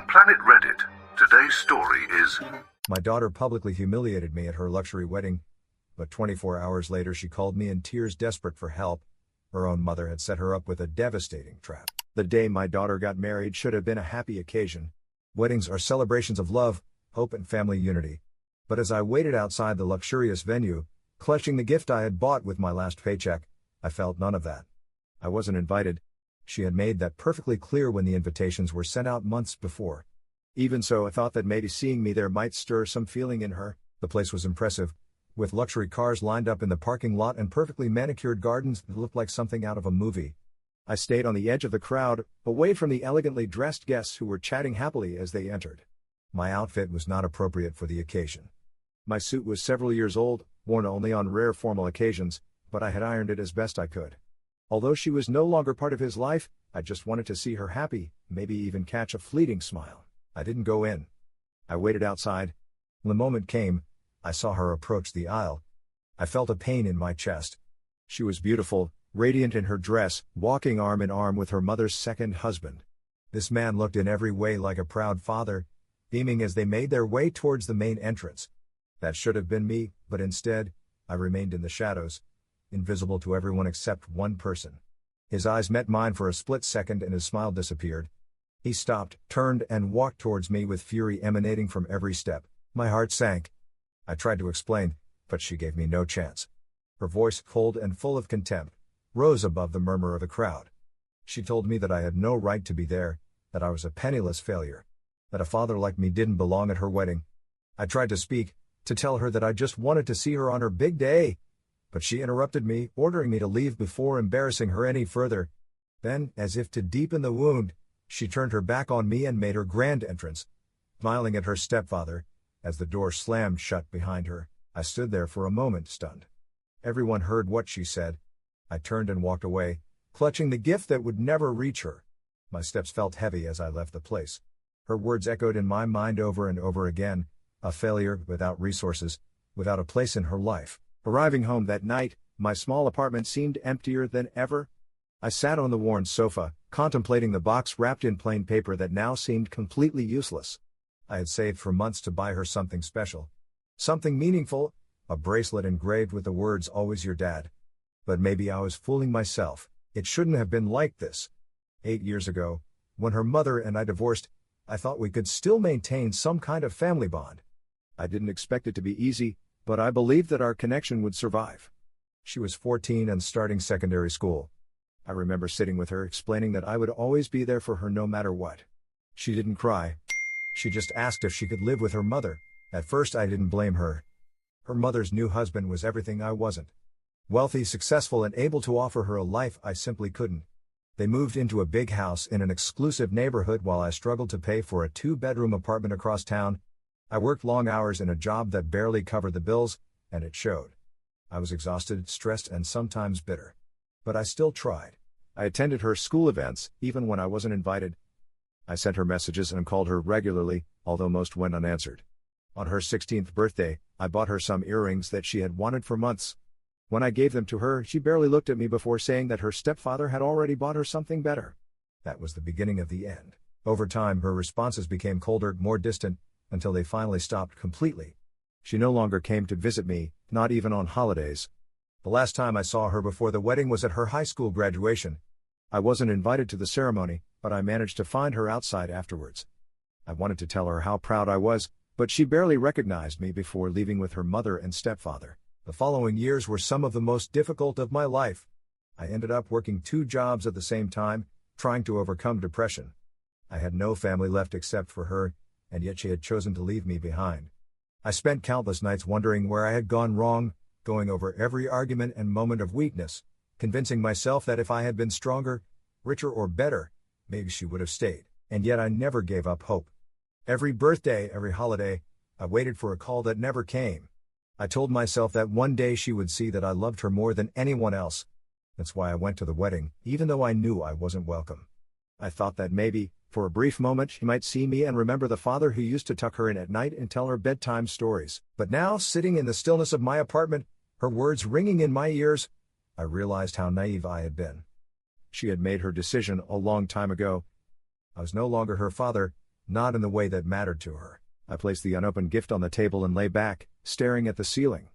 Planet Reddit. Today's story is... My daughter publicly humiliated me at her luxury wedding, but 24 hours later she called me in tears, desperate for help. Her own mother had set her up with a devastating trap. The day my daughter got married should have been a happy occasion. Weddings are celebrations of love, hope and family unity. But as I waited outside the luxurious venue, clutching the gift I had bought with my last paycheck, I felt none of that. I wasn't invited. She had made that perfectly clear when the invitations were sent out months before. Even so, I thought that maybe seeing me there might stir some feeling in her. The place was impressive, with luxury cars lined up in the parking lot and perfectly manicured gardens that looked like something out of a movie. I stayed on the edge of the crowd, away from the elegantly dressed guests who were chatting happily as they entered. My outfit was not appropriate for the occasion. My suit was several years old, worn only on rare formal occasions, but I had ironed it as best I could. Although she was no longer part of his life, I just wanted to see her happy, maybe even catch a fleeting smile. I didn't go in. I waited outside. When the moment came, I saw her approach the aisle. I felt a pain in my chest. She was beautiful, radiant in her dress, walking arm in arm with her mother's second husband. This man looked in every way like a proud father, beaming as they made their way towards the main entrance. That should have been me, but instead, I remained in the shadows, invisible to everyone except one person. His eyes met mine for a split second and his smile disappeared. He stopped, turned and walked towards me with fury emanating from every step. My heart sank. I tried to explain, but she gave me no chance. Her voice, cold and full of contempt, rose above the murmur of the crowd. She told me that I had no right to be there, that I was a penniless failure, that a father like me didn't belong at her wedding. I tried to speak, to tell her that I just wanted to see her on her big day, but she interrupted me, ordering me to leave before embarrassing her any further. Then, as if to deepen the wound, she turned her back on me and made her grand entrance, smiling at her stepfather. As the door slammed shut behind her, I stood there for a moment, stunned. Everyone heard what she said. I turned and walked away, clutching the gift that would never reach her. My steps felt heavy as I left the place. Her words echoed in my mind over and over again, a failure, without resources, without a place in her life. Arriving home that night, my small apartment seemed emptier than ever. I sat on the worn sofa, contemplating the box wrapped in plain paper that now seemed completely useless. I had saved for months to buy her something special. Something meaningful, a bracelet engraved with the words, "Always your dad." But maybe I was fooling myself. It shouldn't have been like this. 8 years ago, when her mother and I divorced, I thought we could still maintain some kind of family bond. I didn't expect it to be easy, but I believed that our connection would survive. She was 14 and starting secondary school. I remember sitting with her, explaining that I would always be there for her no matter what. She didn't cry. She just asked if she could live with her mother. At first I didn't blame her. Her mother's new husband was everything I wasn't. Wealthy, successful and able to offer her a life I simply couldn't. They moved into a big house in an exclusive neighborhood while I struggled to pay for a 2-bedroom apartment across town. I worked long hours in a job that barely covered the bills, and it showed. I was exhausted, stressed and sometimes bitter. But I still tried. I attended her school events, even when I wasn't invited. I sent her messages and called her regularly, although most went unanswered. On her 16th birthday, I bought her some earrings that she had wanted for months. When I gave them to her, she barely looked at me before saying that her stepfather had already bought her something better. That was the beginning of the end. Over time, her responses became colder, more distant, until they finally stopped completely. She no longer came to visit me, not even on holidays. The last time I saw her before the wedding was at her high school graduation. I wasn't invited to the ceremony, but I managed to find her outside afterwards. I wanted to tell her how proud I was, but she barely recognized me before leaving with her mother and stepfather. The following years were some of the most difficult of my life. I ended up working 2 jobs at the same time, trying to overcome depression. I had no family left except for her, and yet she had chosen to leave me behind. I spent countless nights wondering where I had gone wrong, going over every argument and moment of weakness, convincing myself that if I had been stronger, richer or better, maybe she would have stayed. And yet I never gave up hope. Every birthday, every holiday, I waited for a call that never came. I told myself that one day she would see that I loved her more than anyone else. That's why I went to the wedding, even though I knew I wasn't welcome. I thought that maybe, for a brief moment, she might see me and remember the father who used to tuck her in at night and tell her bedtime stories. But now, sitting in the stillness of my apartment, her words ringing in my ears, I realized how naive I had been. She had made her decision a long time ago. I was no longer her father, not in the way that mattered to her. I placed the unopened gift on the table and lay back, staring at the ceiling.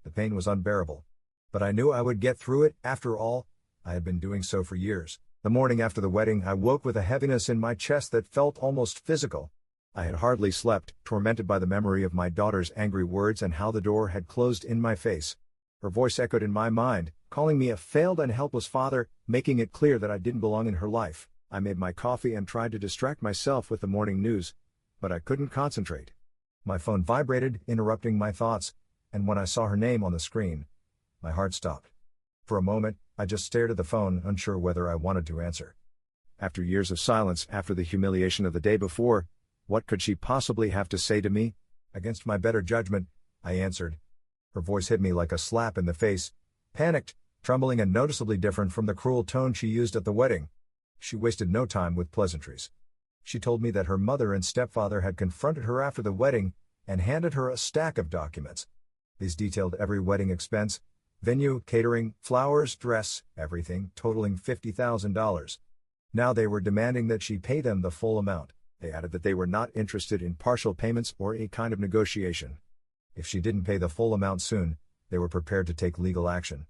The pain was unbearable. But I knew I would get through it. After all, I had been doing so for years. The morning after the wedding, I woke with a heaviness in my chest that felt almost physical. I had hardly slept, tormented by the memory of my daughter's angry words and how the door had closed in my face. Her voice echoed in my mind, calling me a failed and helpless father, making it clear that I didn't belong in her life. I made my coffee and tried to distract myself with the morning news, but I couldn't concentrate. My phone vibrated, interrupting my thoughts, and when I saw her name on the screen, my heart stopped. For a moment, I just stared at the phone, unsure whether I wanted to answer. After years of silence, after the humiliation of the day before, what could she possibly have to say to me? Against my better judgment, I answered. Her voice hit me like a slap in the face, panicked, trembling and noticeably different from the cruel tone she used at the wedding. She wasted no time with pleasantries. She told me that her mother and stepfather had confronted her after the wedding and handed her a stack of documents. These detailed every wedding expense: venue, catering, flowers, dress, everything, totaling $50,000. Now they were demanding that she pay them the full amount. They added that they were not interested in partial payments or any kind of negotiation. If she didn't pay the full amount soon, they were prepared to take legal action.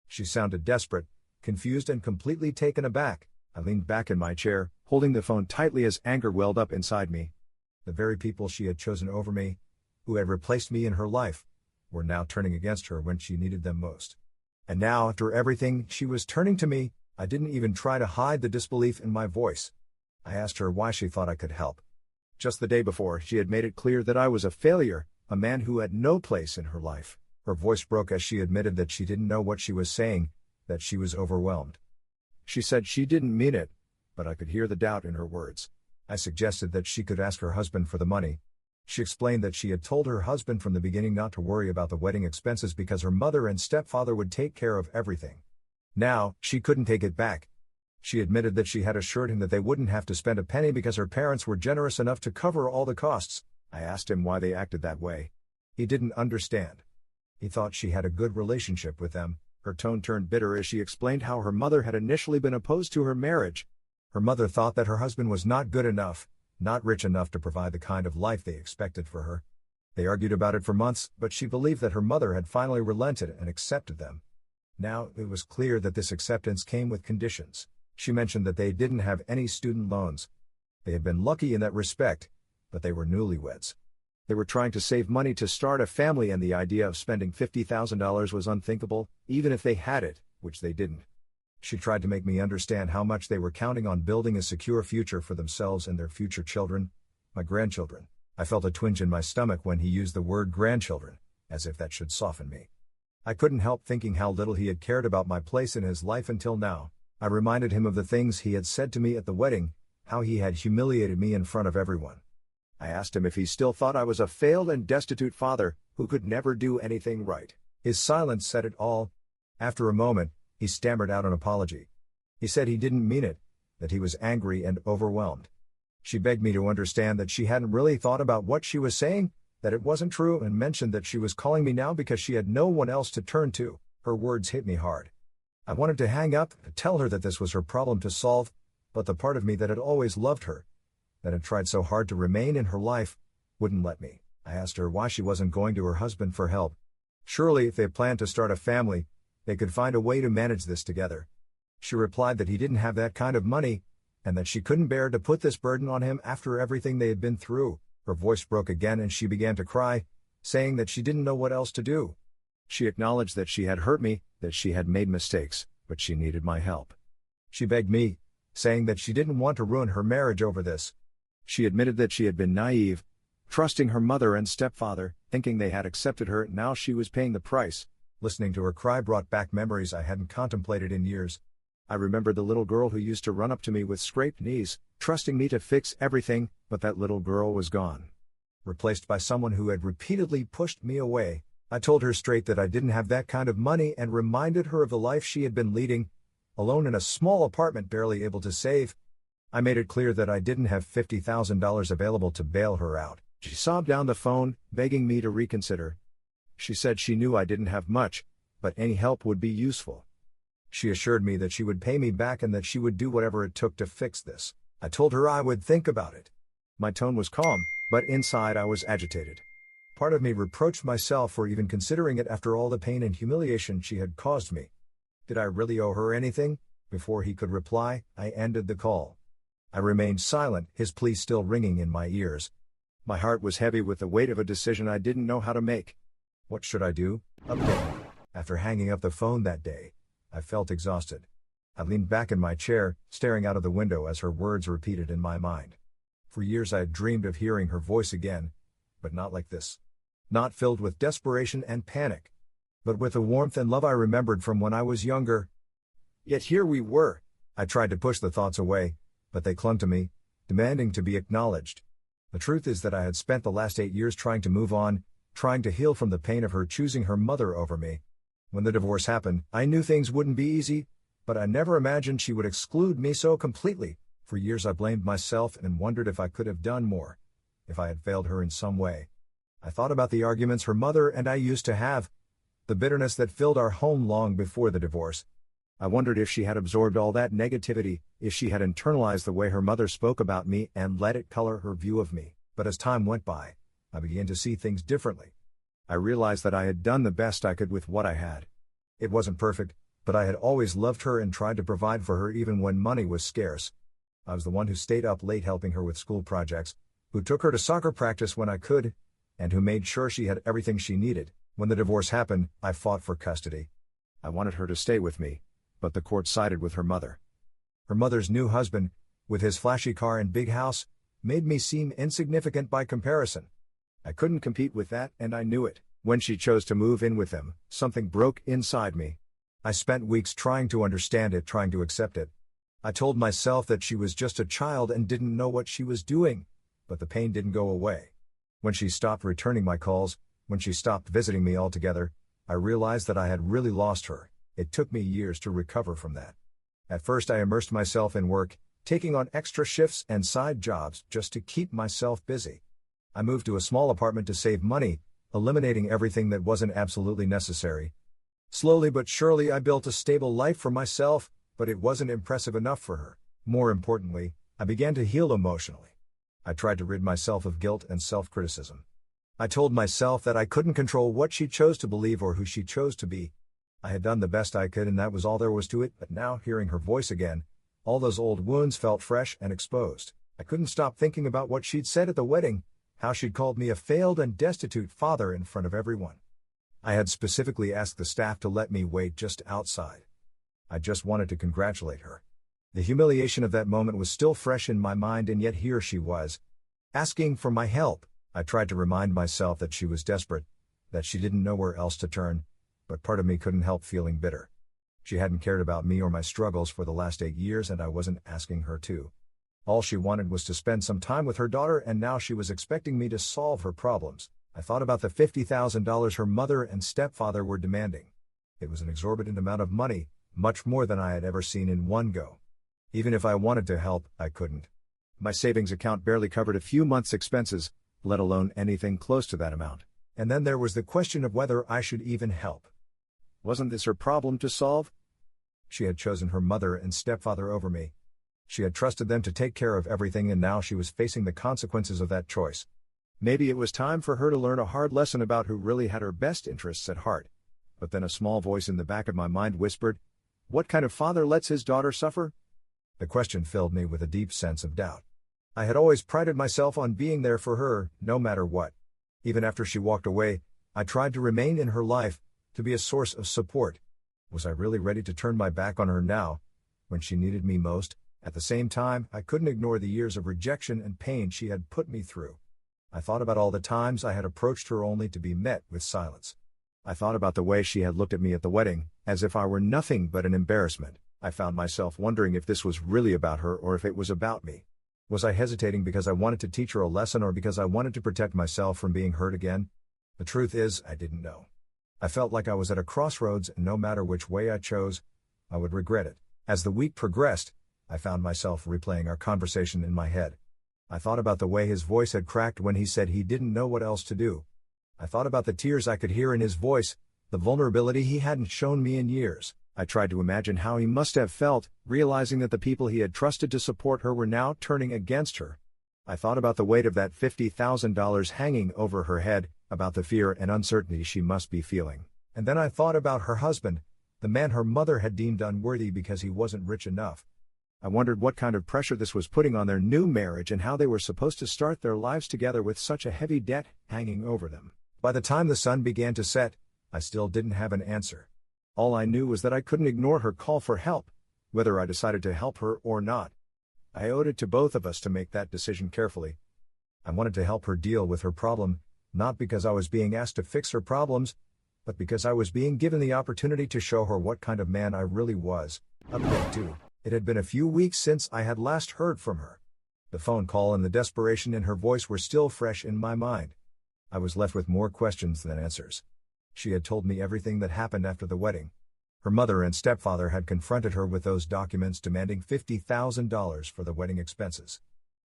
She sounded desperate, confused and completely taken aback. I leaned back in my chair, holding the phone tightly as anger welled up inside me. The very people she had chosen over me, who had replaced me in her life, were now turning against her when she needed them most. And now, after everything, she was turning to me. I didn't even try to hide the disbelief in my voice. I asked her why she thought I could help. Just the day before, she had made it clear that I was a failure, a man who had no place in her life. Her voice broke as she admitted that she didn't know what she was saying, that she was overwhelmed. She said she didn't mean it, but I could hear the doubt in her words. I suggested that she could ask her husband for the money. She explained that she had told her husband from the beginning not to worry about the wedding expenses because her mother and stepfather would take care of everything. Now, she couldn't take it back. She admitted that she had assured him that they wouldn't have to spend a penny because her parents were generous enough to cover all the costs. I asked him why they acted that way. He didn't understand. He thought she had a good relationship with them. Her tone turned bitter as she explained how her mother had initially been opposed to her marriage. Her mother thought that her husband was not good enough, not rich enough to provide the kind of life they expected for her. They argued about it for months, but she believed that her mother had finally relented and accepted them. Now, it was clear that this acceptance came with conditions. She mentioned that they didn't have any student loans. They had been lucky in that respect, but they were newlyweds. They were trying to save money to start a family, and the idea of spending $50,000 was unthinkable, even if they had it, which they didn't. She tried to make me understand how much they were counting on building a secure future for themselves and their future children, my grandchildren. I felt a twinge in my stomach when he used the word grandchildren, as if that should soften me. I couldn't help thinking how little he had cared about my place in his life until now. I reminded him of the things he had said to me at the wedding, how he had humiliated me in front of everyone. I asked him if he still thought I was a failed and destitute father, who could never do anything right. His silence said it all. After a moment, he stammered out an apology. He said he didn't mean it, that he was angry and overwhelmed. She begged me to understand that she hadn't really thought about what she was saying, that it wasn't true, and mentioned that she was calling me now because she had no one else to turn to. Her words hit me hard. I wanted to hang up, to tell her that this was her problem to solve, but the part of me that had always loved her, that had tried so hard to remain in her life, wouldn't let me. I asked her why she wasn't going to her husband for help. Surely if they planned to start a family, they could find a way to manage this together. She replied that he didn't have that kind of money, and that she couldn't bear to put this burden on him after everything they had been through. Her voice broke again and she began to cry, saying that she didn't know what else to do. She acknowledged that she had hurt me, that she had made mistakes, but she needed my help. She begged me, saying that she didn't want to ruin her marriage over this. She admitted that she had been naive, trusting her mother and stepfather, thinking they had accepted her. Now she was paying the price. Listening to her cry brought back memories I hadn't contemplated in years. I remembered the little girl who used to run up to me with scraped knees, trusting me to fix everything, but that little girl was gone. Replaced by someone who had repeatedly pushed me away. I told her straight that I didn't have that kind of money and reminded her of the life she had been leading, alone in a small apartment barely able to save. I made it clear that I didn't have $50,000 available to bail her out. She sobbed down the phone, begging me to reconsider. She said she knew I didn't have much, but any help would be useful. She assured me that she would pay me back and that she would do whatever it took to fix this. I told her I would think about it. My tone was calm, but inside I was agitated. Part of me reproached myself for even considering it after all the pain and humiliation she had caused me. Did I really owe her anything? Before he could reply, I ended the call. I remained silent, his plea still ringing in my ears. My heart was heavy with the weight of a decision I didn't know how to make. What should I do? Update. After hanging up the phone that day, I felt exhausted. I leaned back in my chair, staring out of the window as her words repeated in my mind. For years I had dreamed of hearing her voice again, but not like this. Not filled with desperation and panic, but with the warmth and love I remembered from when I was younger. Yet here we were. I tried to push the thoughts away, but they clung to me, demanding to be acknowledged. The truth is that I had spent the last 8 years trying to move on, trying to heal from the pain of her choosing her mother over me. When the divorce happened, I knew things wouldn't be easy, but I never imagined she would exclude me so completely. For years I blamed myself and wondered if I could have done more, if I had failed her in some way. I thought about the arguments her mother and I used to have, the bitterness that filled our home long before the divorce. I wondered if she had absorbed all that negativity, if she had internalized the way her mother spoke about me and let it color her view of me. But as time went by, I began to see things differently. I realized that I had done the best I could with what I had. It wasn't perfect, but I had always loved her and tried to provide for her even when money was scarce. I was the one who stayed up late helping her with school projects, who took her to soccer practice when I could, and who made sure she had everything she needed. When the divorce happened, I fought for custody. I wanted her to stay with me, but the court sided with her mother. Her mother's new husband, with his flashy car and big house, made me seem insignificant by comparison. I couldn't compete with that, and I knew it. When she chose to move in with him, something broke inside me. I spent weeks trying to understand it, trying to accept it. I told myself that she was just a child and didn't know what she was doing, but the pain didn't go away. When she stopped returning my calls, when she stopped visiting me altogether, I realized that I had really lost her. It took me years to recover from that. At first I immersed myself in work, taking on extra shifts and side jobs just to keep myself busy. I moved to a small apartment to save money, eliminating everything that wasn't absolutely necessary. Slowly but surely I built a stable life for myself, but it wasn't impressive enough for her. More importantly, I began to heal emotionally. I tried to rid myself of guilt and self-criticism. I told myself that I couldn't control what she chose to believe or who she chose to be. I had done the best I could and that was all there was to it, but now, hearing her voice again, all those old wounds felt fresh and exposed. I couldn't stop thinking about what she'd said at the wedding, how she'd called me a failed and destitute father in front of everyone. I had specifically asked the staff to let me wait just outside. I just wanted to congratulate her. The humiliation of that moment was still fresh in my mind, and yet here she was, asking for my help. I tried to remind myself that she was desperate, that she didn't know where else to turn, but part of me couldn't help feeling bitter. She hadn't cared about me or my struggles for the last 8 years, and I wasn't asking her to. All she wanted was to spend some time with her daughter, and now she was expecting me to solve her problems. I thought about the $50,000 her mother and stepfather were demanding. It was an exorbitant amount of money, much more than I had ever seen in one go. Even if I wanted to help, I couldn't. My savings account barely covered a few months' expenses, let alone anything close to that amount. And then there was the question of whether I should even help. Wasn't this her problem to solve? She had chosen her mother and stepfather over me. She had trusted them to take care of everything, and now she was facing the consequences of that choice. Maybe it was time for her to learn a hard lesson about who really had her best interests at heart. But then a small voice in the back of my mind whispered, "What kind of father lets his daughter suffer?" The question filled me with a deep sense of doubt. I had always prided myself on being there for her, no matter what. Even after she walked away, I tried to remain in her life, to be a source of support. Was I really ready to turn my back on her now, when she needed me most? At the same time, I couldn't ignore the years of rejection and pain she had put me through. I thought about all the times I had approached her only to be met with silence. I thought about the way she had looked at me at the wedding, as if I were nothing but an embarrassment. I found myself wondering if this was really about her or if it was about me. Was I hesitating because I wanted to teach her a lesson or because I wanted to protect myself from being hurt again? The truth is, I didn't know. I felt like I was at a crossroads, and no matter which way I chose, I would regret it. As the week progressed, I found myself replaying our conversation in my head. I thought about the way his voice had cracked when he said he didn't know what else to do. I thought about the tears I could hear in his voice, the vulnerability he hadn't shown me in years. I tried to imagine how he must have felt, realizing that the people he had trusted to support her were now turning against her. I thought about the weight of that $50,000 hanging over her head, about the fear and uncertainty she must be feeling. And then I thought about her husband, the man her mother had deemed unworthy because he wasn't rich enough. I wondered what kind of pressure this was putting on their new marriage and how they were supposed to start their lives together with such a heavy debt hanging over them. By the time the sun began to set, I still didn't have an answer. All I knew was that I couldn't ignore her call for help, whether I decided to help her or not. I owed it to both of us to make that decision carefully. I wanted to help her deal with her problem, not because I was being asked to fix her problems, but because I was being given the opportunity to show her what kind of man I really was. Update 2. It had been a few weeks since I had last heard from her. The phone call and the desperation in her voice were still fresh in my mind. I was left with more questions than answers. She had told me everything that happened after the wedding. Her mother and stepfather had confronted her with those documents demanding $50,000 for the wedding expenses.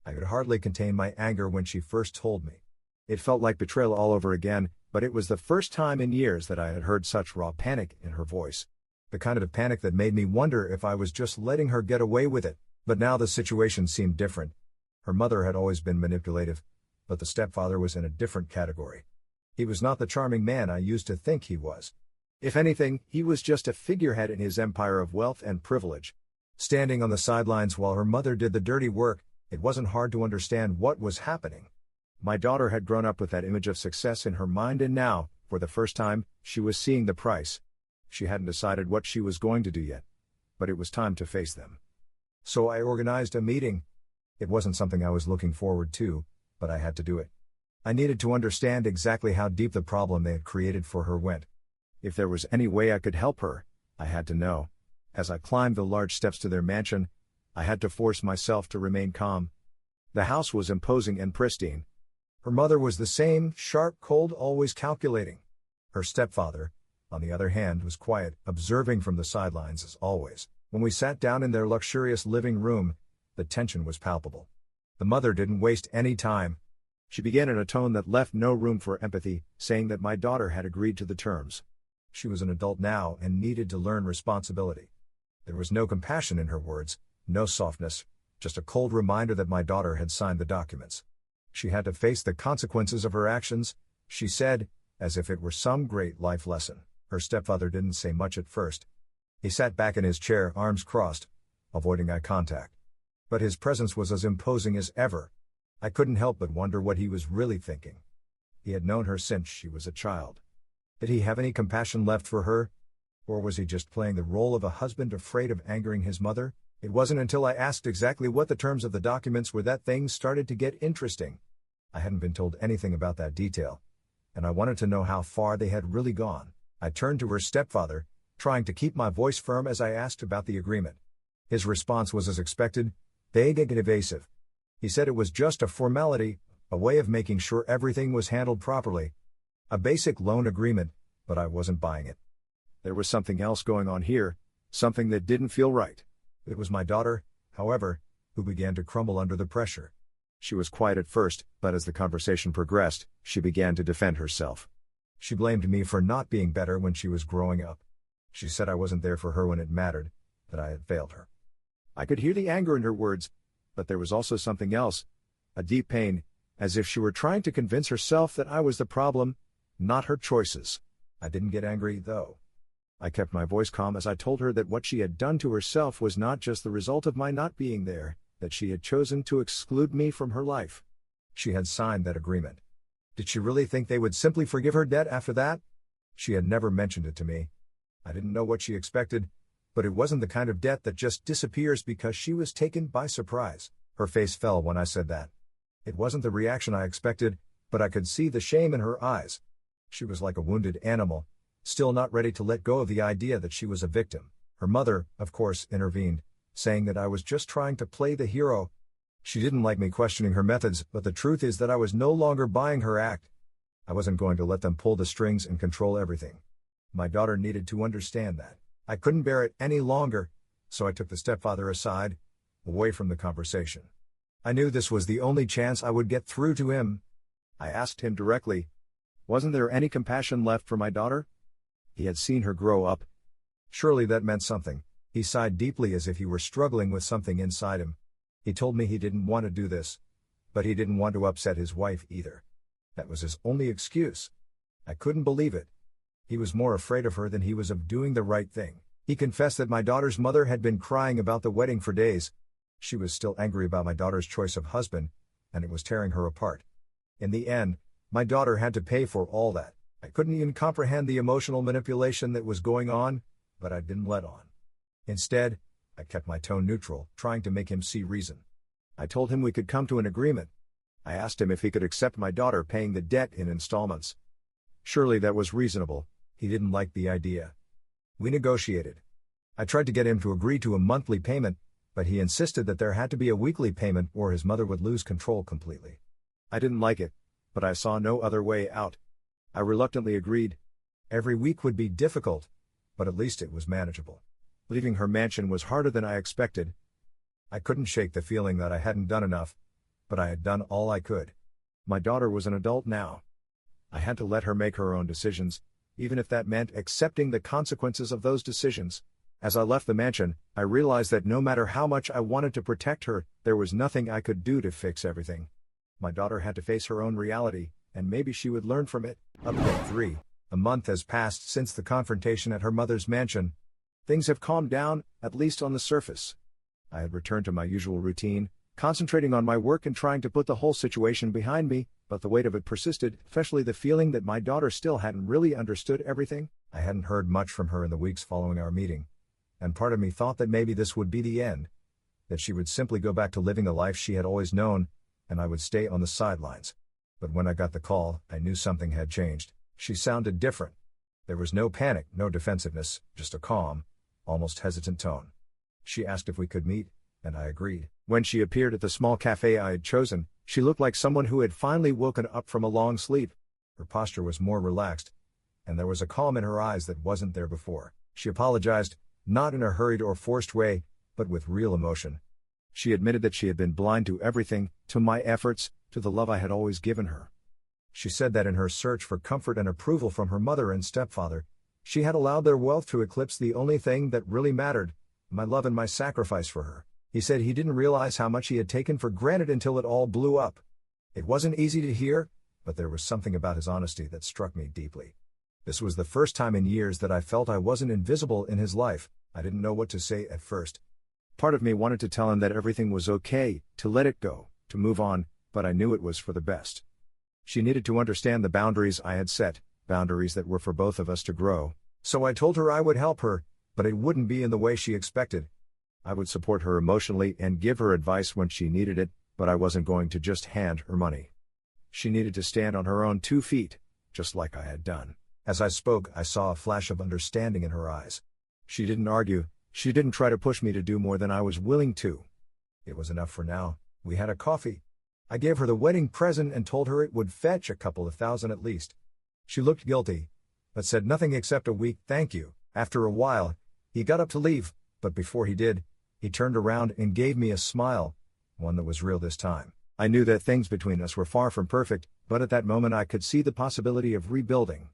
I could hardly contain my anger when she first told me. It felt like betrayal all over again, but it was the first time in years that I had heard such raw panic in her voice. The kind of panic that made me wonder if I was just letting her get away with it. But now the situation seemed different. Her mother had always been manipulative, but the stepfather was in a different category. He was not the charming man I used to think he was. If anything, he was just a figurehead in his empire of wealth and privilege. Standing on the sidelines while her mother did the dirty work, it wasn't hard to understand what was happening. My daughter had grown up with that image of success in her mind, and now, for the first time, she was seeing the price. She hadn't decided what she was going to do yet, but it was time to face them. So I organized a meeting. It wasn't something I was looking forward to, but I had to do it. I needed to understand exactly how deep the problem they had created for her went. If there was any way I could help her, I had to know. As I climbed the large steps to their mansion, I had to force myself to remain calm. The house was imposing and pristine. Her mother was the same, sharp, cold, always calculating. Her stepfather, on the other hand, was quiet, observing from the sidelines as always. When we sat down in their luxurious living room, the tension was palpable. The mother didn't waste any time. She began in a tone that left no room for empathy, saying that my daughter had agreed to the terms. She was an adult now and needed to learn responsibility. There was no compassion in her words, no softness, just a cold reminder that my daughter had signed the documents. She had to face the consequences of her actions, she said, as if it were some great life lesson. Her stepfather didn't say much at first. He sat back in his chair, arms crossed, avoiding eye contact. But his presence was as imposing as ever. I couldn't help but wonder what he was really thinking. He had known her since she was a child. Did he have any compassion left for her? Or was he just playing the role of a husband afraid of angering his mother? It wasn't until I asked exactly what the terms of the documents were that things started to get interesting. I hadn't been told anything about that detail, and I wanted to know how far they had really gone. I turned to her stepfather, trying to keep my voice firm as I asked about the agreement. His response was as expected, vague and evasive. He said it was just a formality, a way of making sure everything was handled properly. A basic loan agreement, but I wasn't buying it. There was something else going on here, something that didn't feel right. It was my daughter, however, who began to crumble under the pressure. She was quiet at first, but as the conversation progressed, she began to defend herself. She blamed me for not being better when she was growing up. She said I wasn't there for her when it mattered, that I had failed her. I could hear the anger in her words, but there was also something else, a deep pain, as if she were trying to convince herself that I was the problem, not her choices. I didn't get angry, though. I kept my voice calm as I told her that what she had done to herself was not just the result of my not being there, that she had chosen to exclude me from her life. She had signed that agreement. Did she really think they would simply forgive her debt after that? She had never mentioned it to me. I didn't know what she expected, but it wasn't the kind of debt that just disappears because she was taken by surprise. Her face fell when I said that. It wasn't the reaction I expected, but I could see the shame in her eyes. She was like a wounded animal, still not ready to let go of the idea that she was a victim. Her mother, of course, intervened, saying that I was just trying to play the hero. She didn't like me questioning her methods, but the truth is that I was no longer buying her act. I wasn't going to let them pull the strings and control everything. My daughter needed to understand that. I couldn't bear it any longer, so I took the stepfather aside, away from the conversation. I knew this was the only chance I would get through to him. I asked him directly, wasn't there any compassion left for my daughter? He had seen her grow up. Surely that meant something. He sighed deeply as if he were struggling with something inside him. He told me he didn't want to do this, But he didn't want to upset his wife either. That was his only excuse. I couldn't believe it. He was more afraid of her than he was of doing the right thing. He confessed that my daughter's mother had been crying about the wedding for days. She was still angry about my daughter's choice of husband, and it was tearing her apart. In the end, my daughter had to pay for all that. I couldn't even comprehend the emotional manipulation that was going on, but I didn't let on. Instead, I kept my tone neutral, trying to make him see reason. I told him we could come to an agreement. I asked him if he could accept my daughter paying the debt in installments. Surely that was reasonable. He didn't like the idea. We negotiated. I tried to get him to agree to a monthly payment, but he insisted that there had to be a weekly payment or his mother would lose control completely. I didn't like it, but I saw no other way out. I reluctantly agreed. Every week would be difficult, but at least it was manageable. Leaving her mansion was harder than I expected. I couldn't shake the feeling that I hadn't done enough, but I had done all I could. My daughter was an adult now. I had to let her make her own decisions, even if that meant accepting the consequences of those decisions. As I left the mansion, I realized that no matter how much I wanted to protect her, there was nothing I could do to fix everything. My daughter had to face her own reality, and maybe she would learn from it. Update 3. A month has passed since the confrontation at her mother's mansion. Things have calmed down, at least on the surface. I had returned to my usual routine, concentrating on my work and trying to put the whole situation behind me, but the weight of it persisted, especially the feeling that my daughter still hadn't really understood everything. I hadn't heard much from her in the weeks following our meeting, and part of me thought that maybe this would be the end, that she would simply go back to living the life she had always known, and I would stay on the sidelines. But when I got the call, I knew something had changed. She sounded different. There was no panic, no defensiveness, just a calm, almost hesitant tone. She asked if we could meet, and I agreed. When she appeared at the small cafe I had chosen, she looked like someone who had finally woken up from a long sleep. Her posture was more relaxed, and there was a calm in her eyes that wasn't there before. She apologized, not in a hurried or forced way, but with real emotion. She admitted that she had been blind to everything, to my efforts, to the love I had always given her. She said that in her search for comfort and approval from her mother and stepfather, she had allowed their wealth to eclipse the only thing that really mattered, my love and my sacrifice for her. He said he didn't realize how much he had taken for granted until it all blew up. It wasn't easy to hear, but there was something about his honesty that struck me deeply. This was the first time in years that I felt I wasn't invisible in his life. I didn't know what to say at first. Part of me wanted to tell him that everything was okay, to let it go, to move on, but I knew it was for the best. She needed to understand the boundaries I had set, boundaries that were for both of us to grow. So I told her I would help her, but it wouldn't be in the way she expected. I would support her emotionally and give her advice when she needed it, but I wasn't going to just hand her money. She needed to stand on her own 2 feet, just like I had done. As I spoke, I saw a flash of understanding in her eyes. She didn't argue, she didn't try to push me to do more than I was willing to. It was enough for now. We had a coffee. I gave her the wedding present and told her it would fetch a couple of thousand at least. She looked guilty, but said nothing except a weak thank you. After a while, he got up to leave, but before he did, he turned around and gave me a smile, one that was real this time. I knew that things between us were far from perfect, but at that moment I could see the possibility of rebuilding.